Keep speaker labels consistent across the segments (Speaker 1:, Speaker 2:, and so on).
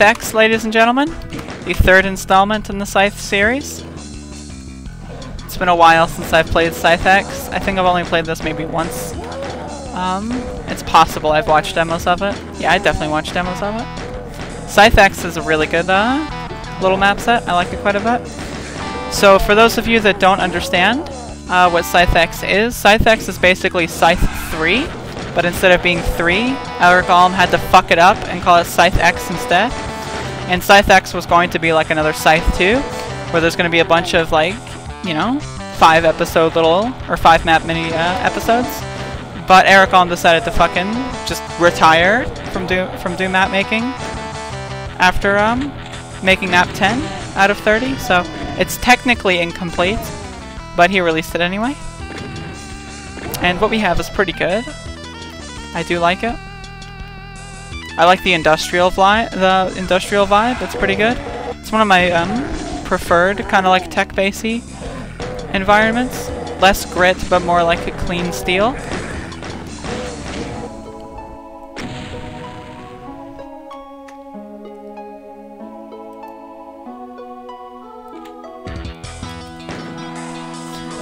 Speaker 1: X, ladies and gentlemen. The third installment in the Scythe series. It's been a while since I've played Scythe X. I think I've only played this maybe once. It's possible I've watched demos of it. Yeah, I definitely watched demos of it. Scythe X is a really good little map set. I like it quite a bit. So for those of you that don't understand what Scythe X is basically Scythe 3, but instead of being 3, Eric Alm had to fuck it up and call it Scythe X instead. And Scythe X was going to be like another Scythe 2, where there's going to be a bunch of like, you know, 5 episode little, or 5 map mini episodes. But Eric Alm decided to fucking just retire from Doom map making after making map 10 out of 30, so it's technically incomplete, but he released it anyway. And what we have is pretty good. I do like it. I like the industrial vibe. It's pretty good. It's one of my preferred kind of like tech-basey environments. Less grit, but more like a clean steel.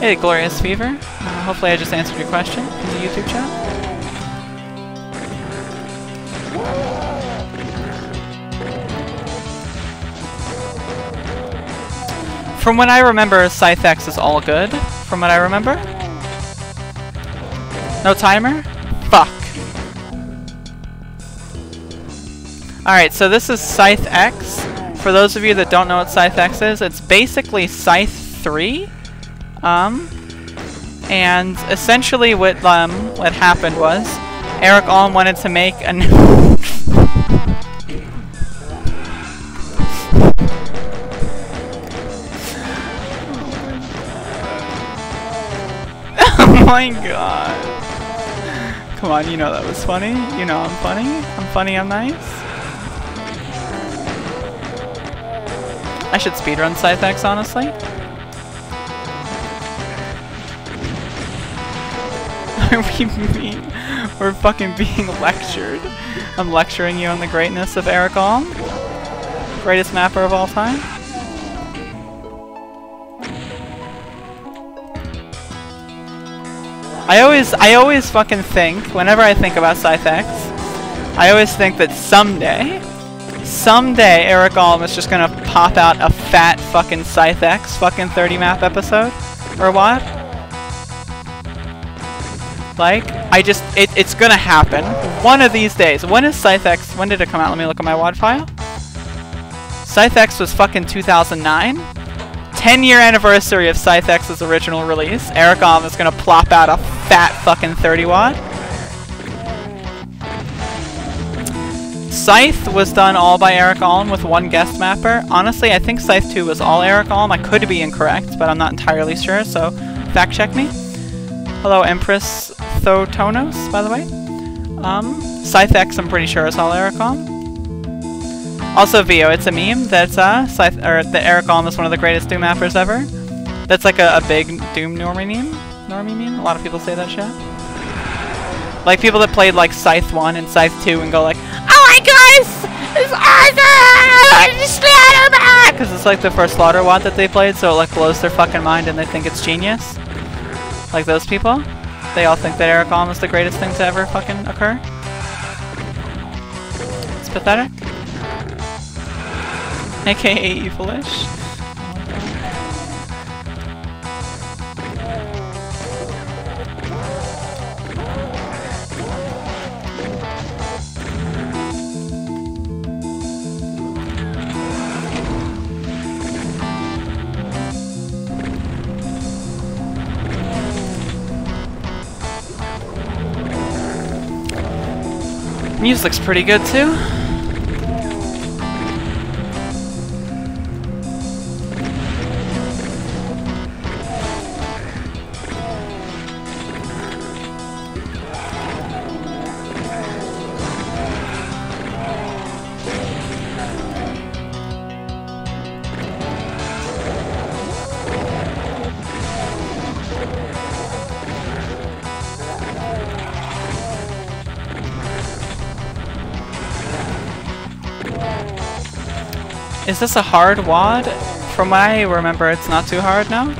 Speaker 1: Hey, Glorious Fever. Hopefully I just answered your question in the YouTube chat. From what I remember, Scythe X is all good. From what I remember. No timer? Fuck. Alright, so this is Scythe X. For those of you that don't know what Scythe X is, it's basically Scythe 3. And essentially what happened was Eric Alm wanted to make a new Oh my god. Come on, you know that was funny. You know I'm funny. I'm funny, I'm nice. I should speedrun Scythe X, honestly. We're fucking being lectured. I'm lecturing you on the greatness of Eric Alm. Greatest mapper of all time. I always fucking think, whenever I think about Scythe X, I always think that someday Eric Alm is just gonna pop out a fat fucking Scythe X fucking 30 map episode. Or what? Like, it's gonna happen one of these days. When is Scythe X? When did it come out? Let me look at my WAD file. Scythe X was fucking 2009. 10-year anniversary of Scythe X's original release. Eric Alm is gonna plop out a fat fucking 30 WAD. Scythe was done all by Eric Alm with one guest mapper. Honestly, I think Scythe 2 was all Eric Alm. I could be incorrect, but I'm not entirely sure, so fact check me. Hello, Empress Thotonos, by the way. Scythe X, I'm pretty sure is all Eric Alm. Also, Vio, it's a meme that's that Eric Alm is one of the greatest Doom mappers ever. That's like a big Doom normie meme. A lot of people say that shit. Like people that played like Scythe 1 and Scythe 2 and go like, "Oh my gosh, it's awesome! Because it's like the first Slaughter WAD that they played, so it like blows their fucking mind and they think it's genius. Like those people. They all think that Eric Alm is the greatest thing to ever fucking occur. It's pathetic. AKA evilish. Music's pretty good too. Is this a hard WAD? From what I remember, it's not too hard now.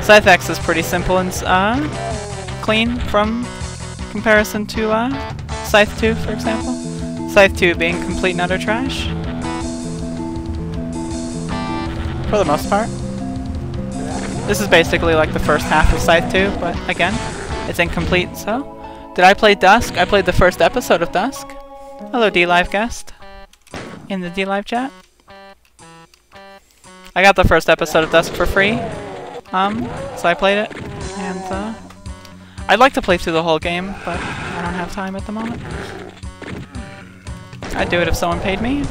Speaker 1: Scythe X is pretty simple and clean from comparison to Scythe 2, for example. Scythe 2 being complete and utter trash. For the most part. This is basically like the first half of Scythe 2, but again, it's incomplete, so. Did I play Dusk? I played the first episode of Dusk. Hello, D-Live guest. In the D-Live chat. I got the first episode of Dusk for free. So I played it. And, I'd like to play through the whole game, but I don't have time at the moment. I'd do it if someone paid me.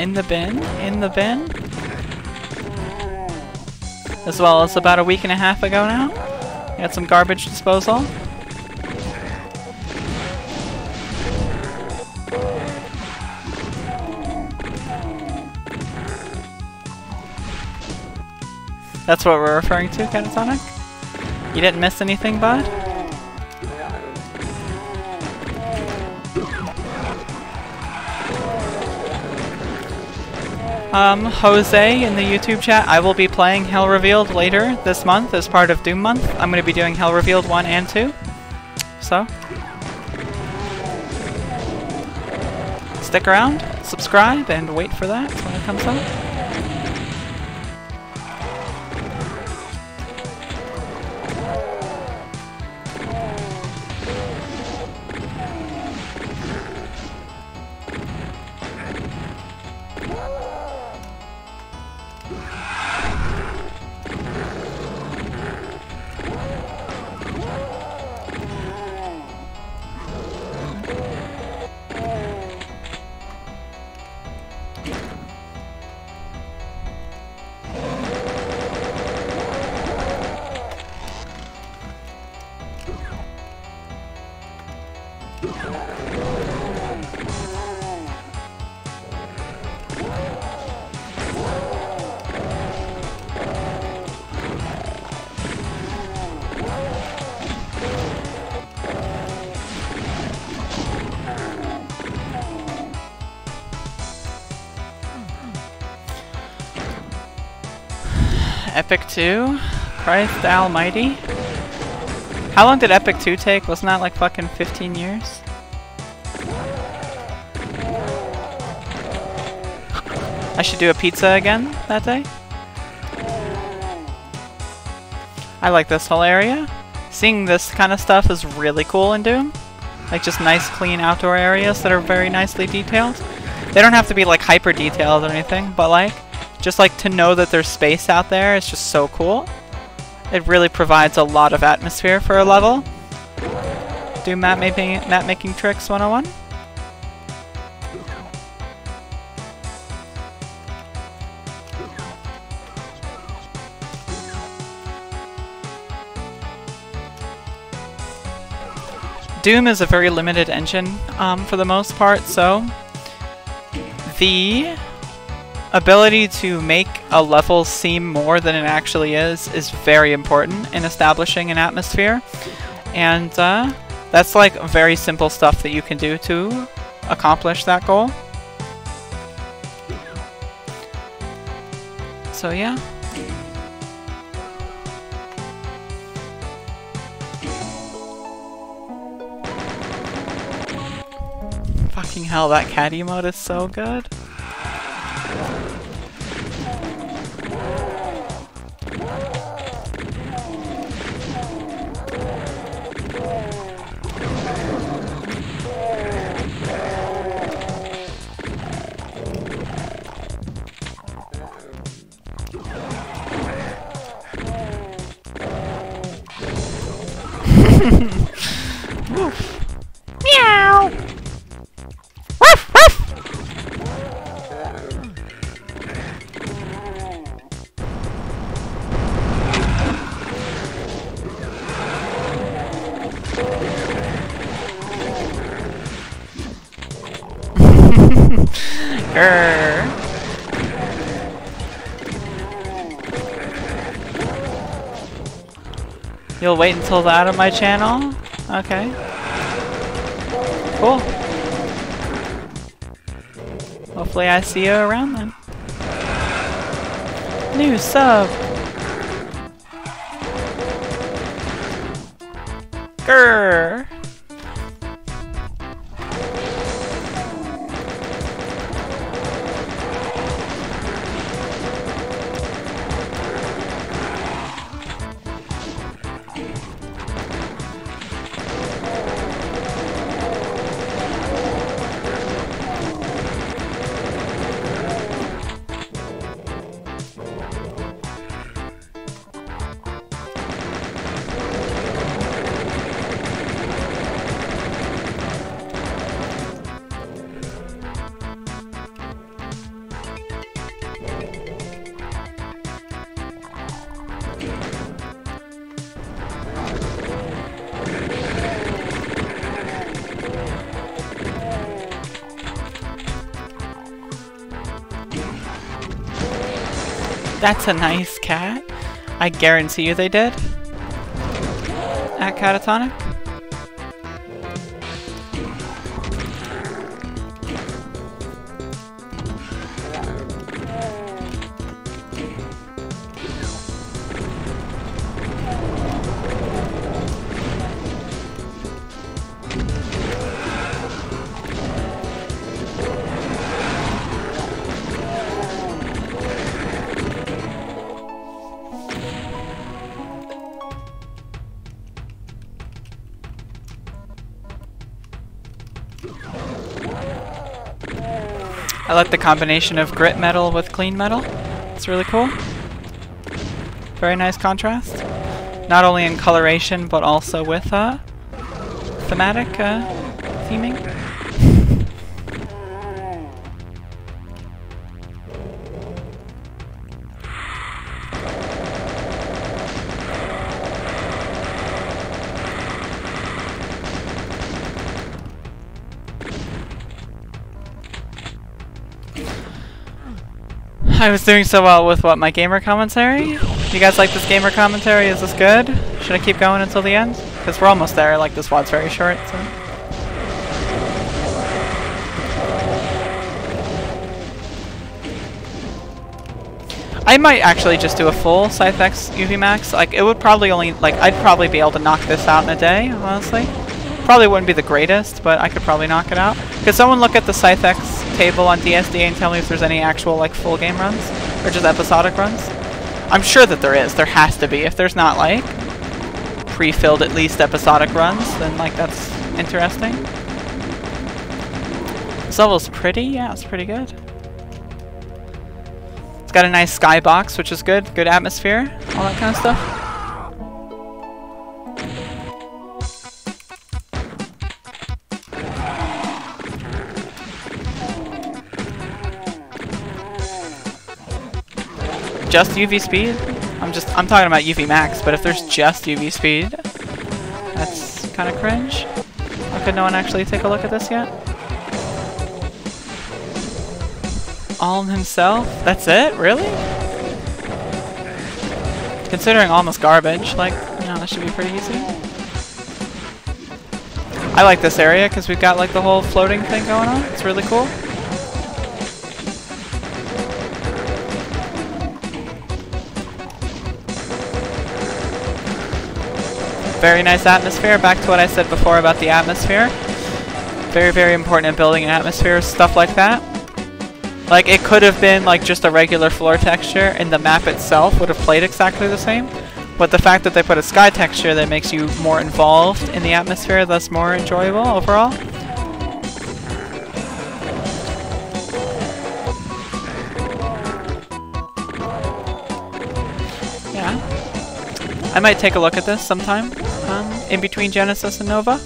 Speaker 1: In the bin, in the bin. As well as about a week and a half ago now. Got some garbage disposal. That's what we're referring to, Catatonic? You didn't miss anything, bud? Jose in the YouTube chat, I will be playing Hell Revealed later this month as part of Doom Month. I'm going to be doing Hell Revealed 1 and 2. So, stick around, subscribe, and wait for that when it comes out. Epic 2? Christ almighty. How long did Epic 2 take? Wasn't that like fucking 15 years? I should do a pizza again that day. I like this whole area. Seeing this kind of stuff is really cool in Doom. Like just nice clean outdoor areas that are very nicely detailed. They don't have to be like hyper detailed or anything, but like just like to know that there's space out there is just so cool. It really provides a lot of atmosphere for a level. Doom map making tricks 101. Doom is a very limited engine for the most part, so the ability to make a level seem more than it actually is very important in establishing an atmosphere. And that's like very simple stuff that you can do to accomplish that goal. So yeah. Fucking hell, that cat emote is so good. Meow! Ruff, ruff! You'll wait until that on my channel? Okay. Cool. Hopefully I see you around then. New sub! Grrr! That's a nice cat. I guarantee you they did. At Catatonic. I like the combination of grit metal with clean metal. It's really cool. Very nice contrast. Not only in coloration, but also with thematic theming. I was doing so well with my gamer commentary. You guys like this gamer commentary? Is this good? Should I keep going until the end? Because we're almost there. Like, this VOD's very short, so. I might actually just do a full Scythe X UV Max. Like, it would probably only, like, I'd probably be able to knock this out in a day, honestly. Probably wouldn't be the greatest, but I could probably knock it out. Could someone look at the Scythe X table on DSD and tell me if there's any actual, like, full game runs? Or just episodic runs? I'm sure that there is. There has to be. If there's not, like, pre-filled at least episodic runs, then, like, that's interesting. This level's pretty. Yeah, it's pretty good. It's got a nice skybox, which is good. Good atmosphere. All that kind of stuff. Just UV speed? I'm talking about UV max, but if there's just UV speed, that's kind of cringe. How could no one actually take a look at this yet? Alm himself? That's it? Really? Considering almost garbage, like, you know, that should be pretty easy. I like this area because we've got like the whole floating thing going on. It's really cool. Very nice atmosphere. Back to what I said before about the atmosphere. Very, very important in building an atmosphere, stuff like that. Like, it could have been like just a regular floor texture and the map itself would have played exactly the same. But the fact that they put a sky texture that makes you more involved in the atmosphere, thus more enjoyable overall. Yeah. I might take a look at this sometime, in between Genesis and Nova.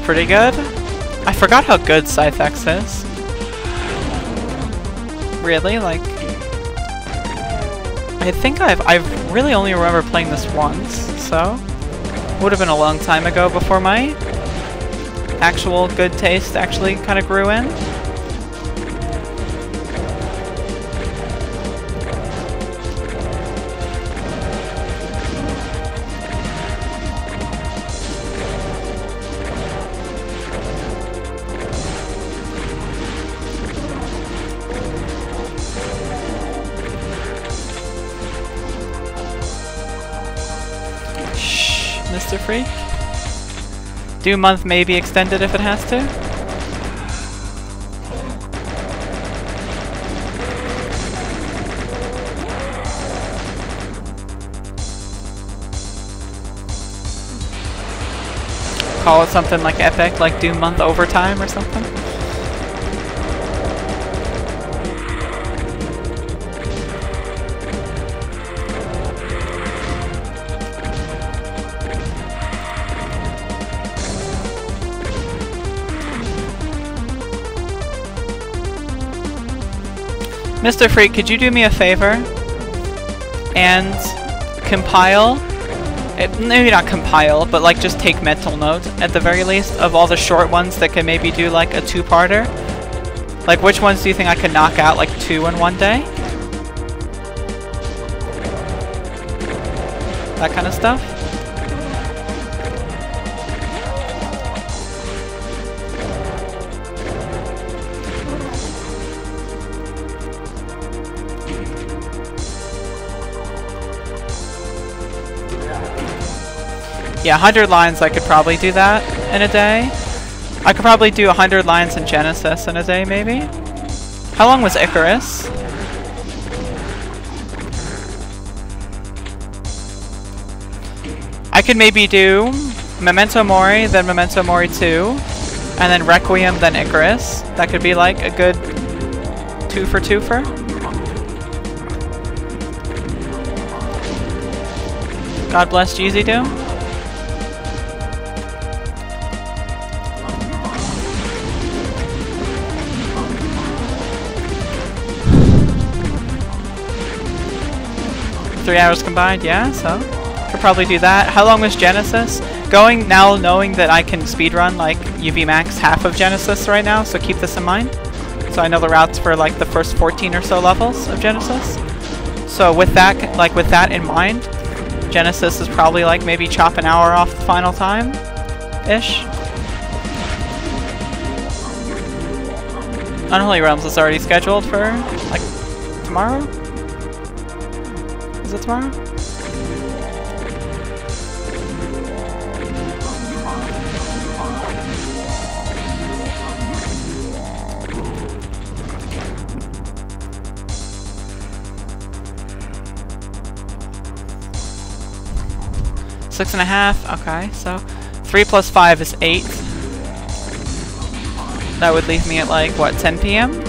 Speaker 1: pretty good. I forgot how good Scythe X is. Really? Like, I think I've really only remember playing this once, so would have been a long time ago before my actual good taste actually kind of grew in. Mr. Freak. Doom month may be extended if it has to. Call it something like epic, like Doom month overtime or something. Mr. Freak, could you do me a favor and compile, maybe not compile, but like just take mental note at the very least of all the short ones that can maybe do like a two-parter? Like which ones do you think I could knock out like 2 in one day? That kind of stuff? Yeah, 100 lines I could probably do that in a day. I could probably do 100 lines in Genesis in a day, maybe? How long was Icarus? I could maybe do Memento Mori, then Memento Mori 2, and then Requiem, then Icarus. That could be like a good 2-for-2-fer. God bless Jeezy Doom. Three hours combined, yeah, so could probably do that. How long was Genesis? Going now knowing that I can speedrun like UV Max half of Genesis right now, so keep this in mind. So I know the routes for like the first 14 or so levels of Genesis. So with that, like with that in mind, Genesis is probably like maybe chop an hour off the final time-ish. Unholy Realms is already scheduled for like tomorrow? Is it tomorrow? Six and a half. Okay, so 3 plus 5 is 8. That would leave me at like what, 10 p.m.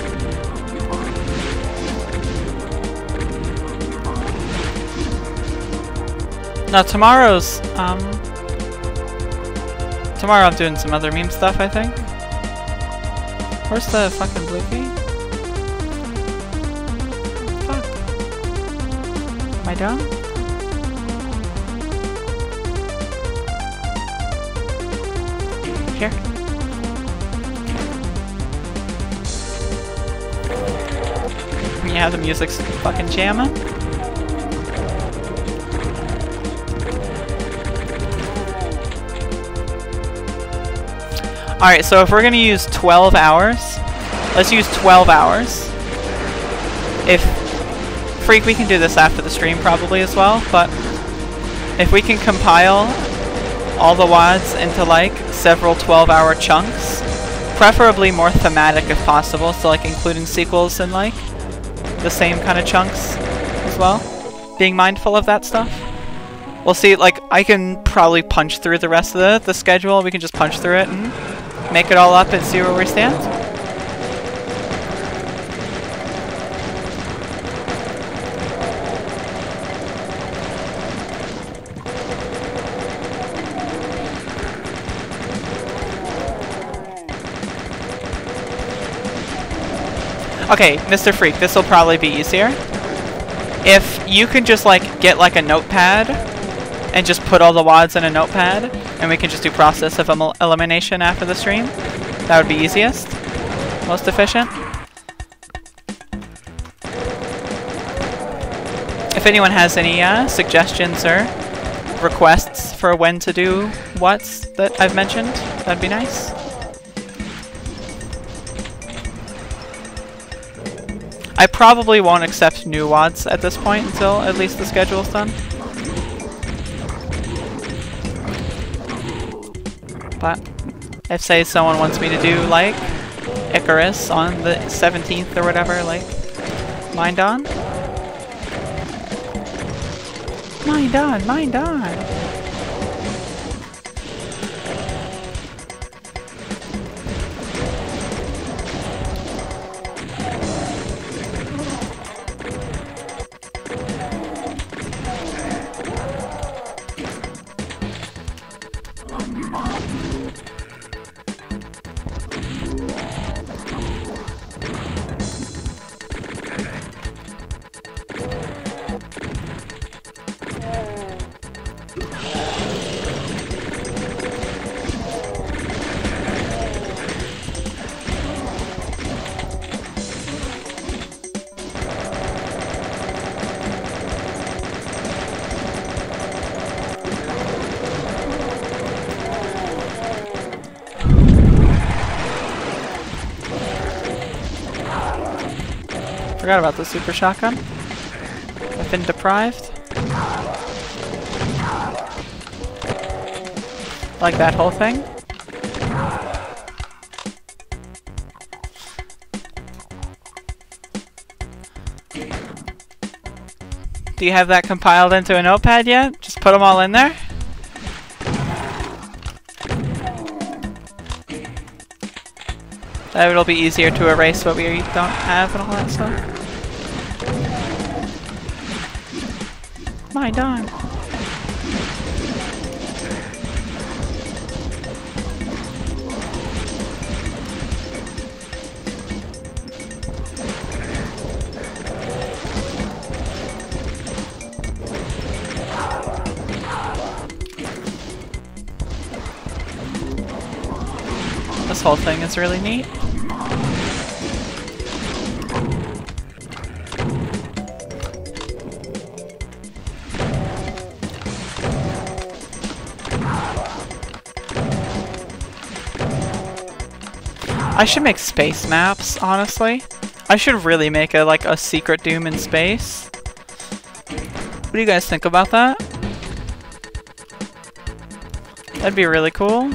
Speaker 1: No, tomorrow I'm doing some other meme stuff, I think. Where's the fucking blue key? Fuck. Am I dumb? Here. Yeah, the music's fucking jamming. Alright, so if we're gonna use 12 hours, let's use 12 hours. If Freak, we can do this after the stream probably as well, but if we can compile all the WADs into like several 12-hour chunks, preferably more thematic if possible, so like including sequels and like the same kind of chunks as well, being mindful of that stuff. We'll see, like I can probably punch through the rest of the schedule, we can just punch through it and make it all up and see where we stand. Okay, Mr. Freak, this will probably be easier. If you can just like get like a notepad and just put all the WODs in a notepad, and we can just do process of elimination after the stream, that would be easiest, most efficient. If anyone has any suggestions or requests for when to do what's that I've mentioned, that'd be nice. I probably won't accept new WODs at this point until at least the schedule's done. But if, say, someone wants me to do, like, Icarus on the 17th or whatever, like, mind on? Mind on, mind on! Forgot about the super shotgun. I've been deprived. Like that whole thing. Do you have that compiled into a notepad yet? Just put them all in there? It'll be easier to erase what we don't have and all that stuff. Mind on. This whole thing is really neat. I should make space maps, honestly. I should really make a secret Doom in space. What do you guys think about that? That'd be really cool.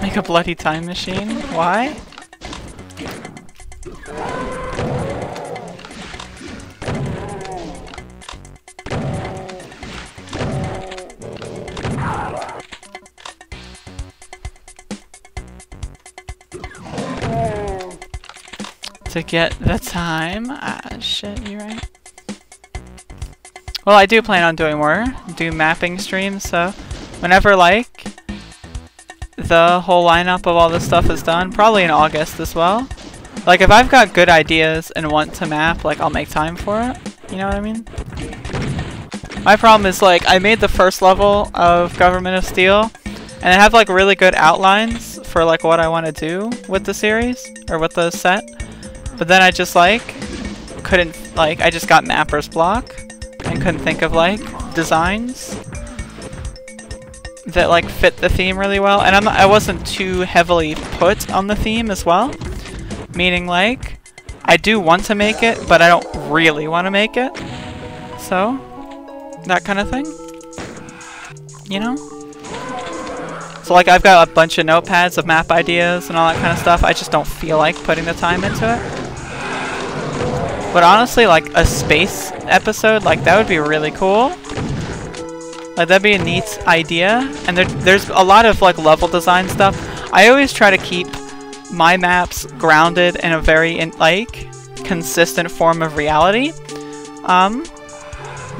Speaker 1: Make a bloody time machine? Why? To get the time? Ah, shit, you're right. Well, I do plan on doing more Doom mapping streams, so whenever, like, the whole lineup of all this stuff is done, probably in August as well. Like, if I've got good ideas and want to map, like, I'll make time for it. You know what I mean? My problem is, like, I made the first level of Government of Steel, and I have, like, really good outlines for, like, what I want to do with the series, or with the set. But then I just, like, couldn't, like, I just got mapper's block, and couldn't think of, like, designs that like fit the theme really well, and I wasn't too heavily put on the theme as well, meaning like I do want to make it, but I don't really want to make it, so that kind of thing, you know? So like I've got a bunch of notepads of map ideas and all that kind of stuff, I just don't feel like putting the time into it. But honestly, like a space episode, like that would be really cool. Like that'd be a neat idea. And there's a lot of like level design stuff. I always try to keep my maps grounded in a very like consistent form of reality.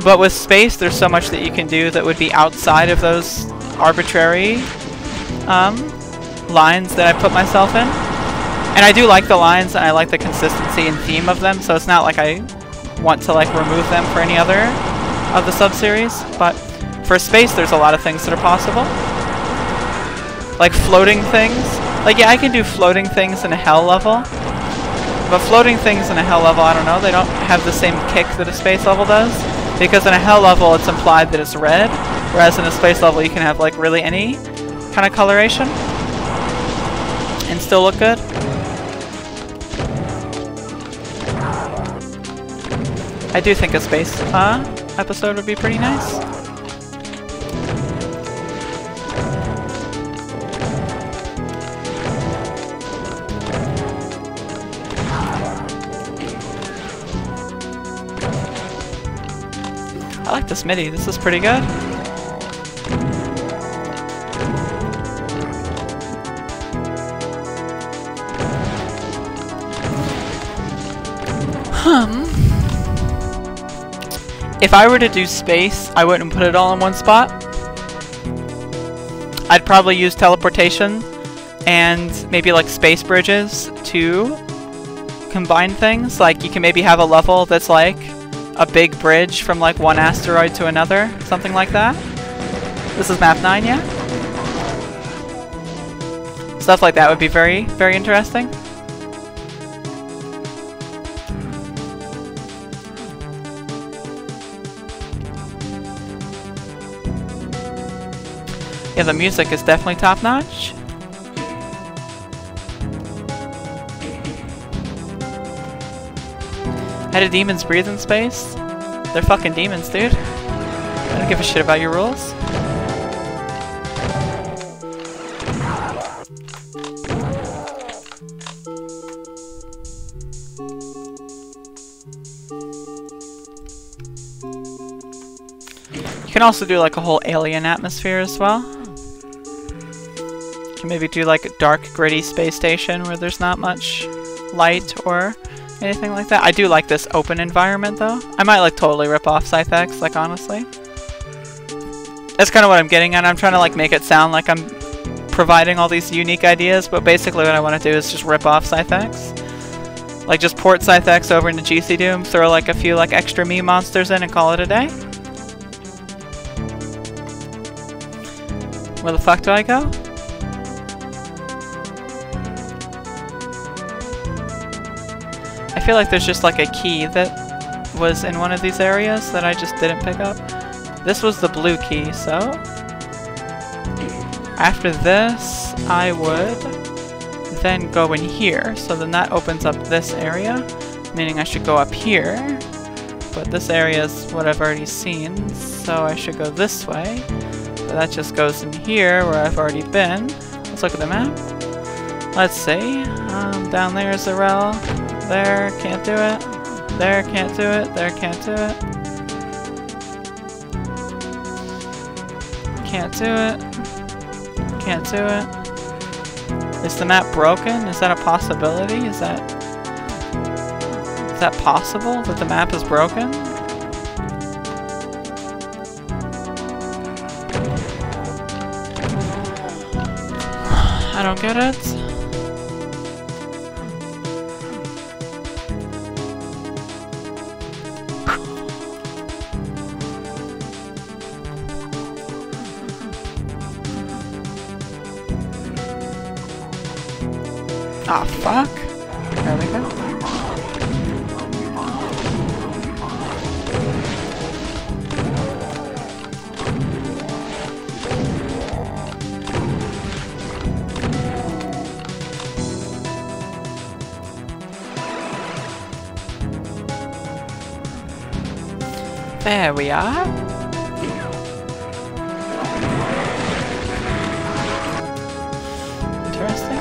Speaker 1: But with space, there's so much that you can do that would be outside of those arbitrary lines that I put myself in. And I do like the lines, and I like the consistency and theme of them, so it's not like I want to like remove them for any other of the sub-series. But for space, there's a lot of things that are possible. Like floating things. Like, yeah, I can do floating things in a hell level. But floating things in a hell level, I don't know, they don't have the same kick that a space level does. Because in a hell level, it's implied that it's red. Whereas in a space level, you can have like really any kind of coloration. And still look good. I do think a space episode would be pretty nice. I like this MIDI. This is pretty good. If I were to do space, I wouldn't put it all in one spot. I'd probably use teleportation and maybe like space bridges to combine things. Like you can maybe have a level that's like a big bridge from like one asteroid to another, something like that. This is map 9, yeah? Stuff like that would be very, very interesting. Yeah, the music is definitely top-notch. How do demons breathe in space? They're fucking demons, dude. I don't give a shit about your rules. You can also do like a whole alien atmosphere as well. You can maybe do like a dark, gritty space station where there's not much light or anything like that. I do like this open environment though. I might like totally rip off Scythe, like honestly. That's kind of what I'm getting at. I'm trying to like make it sound like I'm providing all these unique ideas, but basically what I want to do is just rip off Scythe. Like just port Scythe over into GC Doom, throw like a few like extra me monsters in and call it a day. Where the fuck do I go? I feel like there's just like a key that was in one of these areas that I just didn't pick up. This was the blue key, so after this I would then go in here. So then that opens up this area, meaning I should go up here. But this area is what I've already seen, so I should go this way. But that just goes in here where I've already been. Let's look at the map. Let's see. Down there is the rel. There, can't do it. There, can't do it. There, can't do it. Can't do it. Can't do it. Is the map broken? Is that a possibility? Is that possible that the map is broken? I don't get it. Ah, fuck. There we go. There we are. Interesting.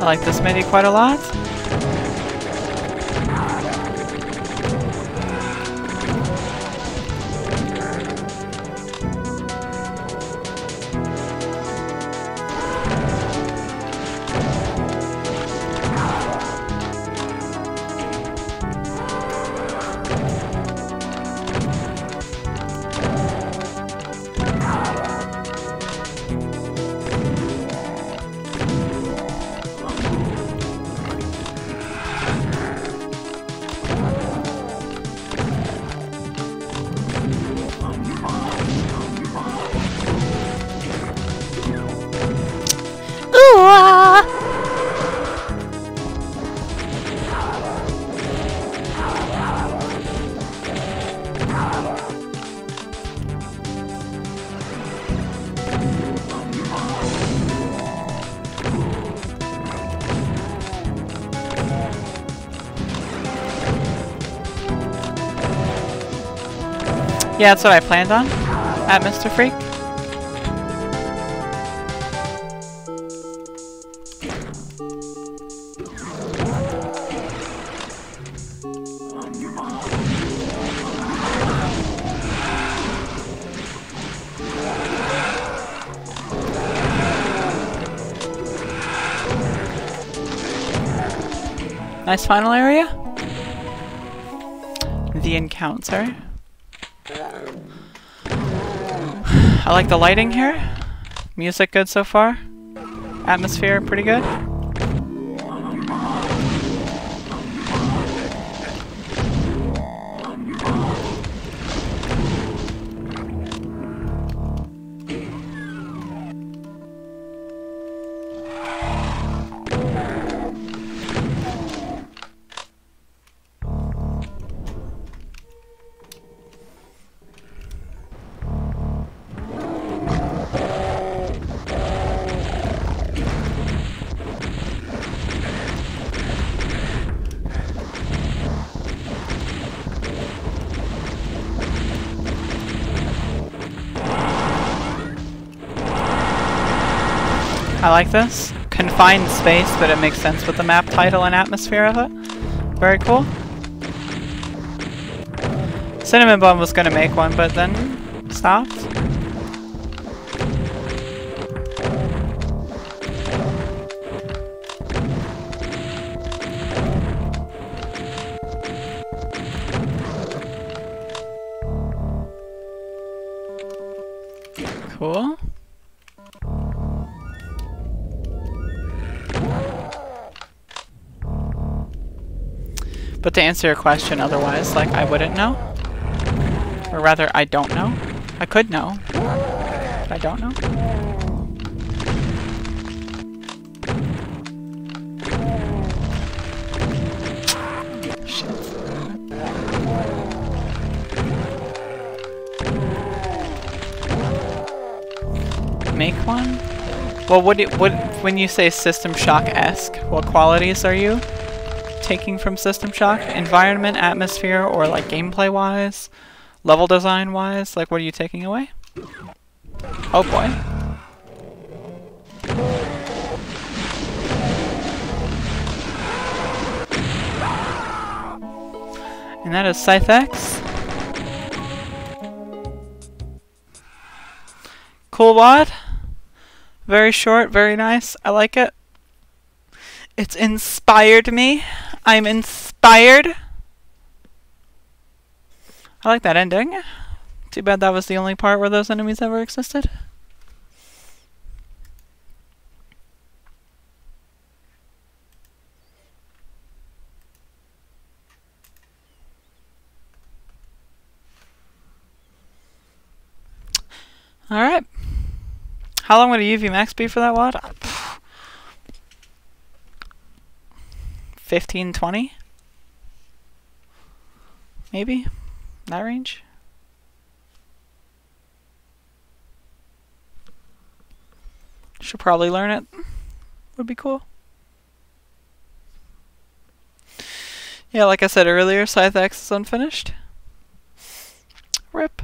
Speaker 1: I like this MIDI quite a lot. Yeah, that's what I planned on at Mr. Freak. Nice final area. The encounter. I like the lighting here. Music good so far. Atmosphere pretty good. I like this. Confined space, but it makes sense with the map title and atmosphere of it. Very cool. Cinnamon Bun was gonna make one, but then stopped. Cool. But to answer your question otherwise, like, I wouldn't know. Or rather, I don't know. I could know, but I don't know. Shit. Make one? Well, when you say System Shock-esque, what qualities are you taking from System Shock? Environment, atmosphere, or like gameplay wise? Level design wise? Like, what are you taking away? Oh boy. And that is Scythe X. Cool wad. Very short, very nice. I like it. It's inspired me. I'm inspired. I like that ending. Too bad that was the only part where those enemies ever existed. Alright. How long would a UV max be for that wad? 15, 20? Maybe? That range? Should probably learn it. Would be cool. Yeah, like I said earlier, Scythe X is unfinished. RIP.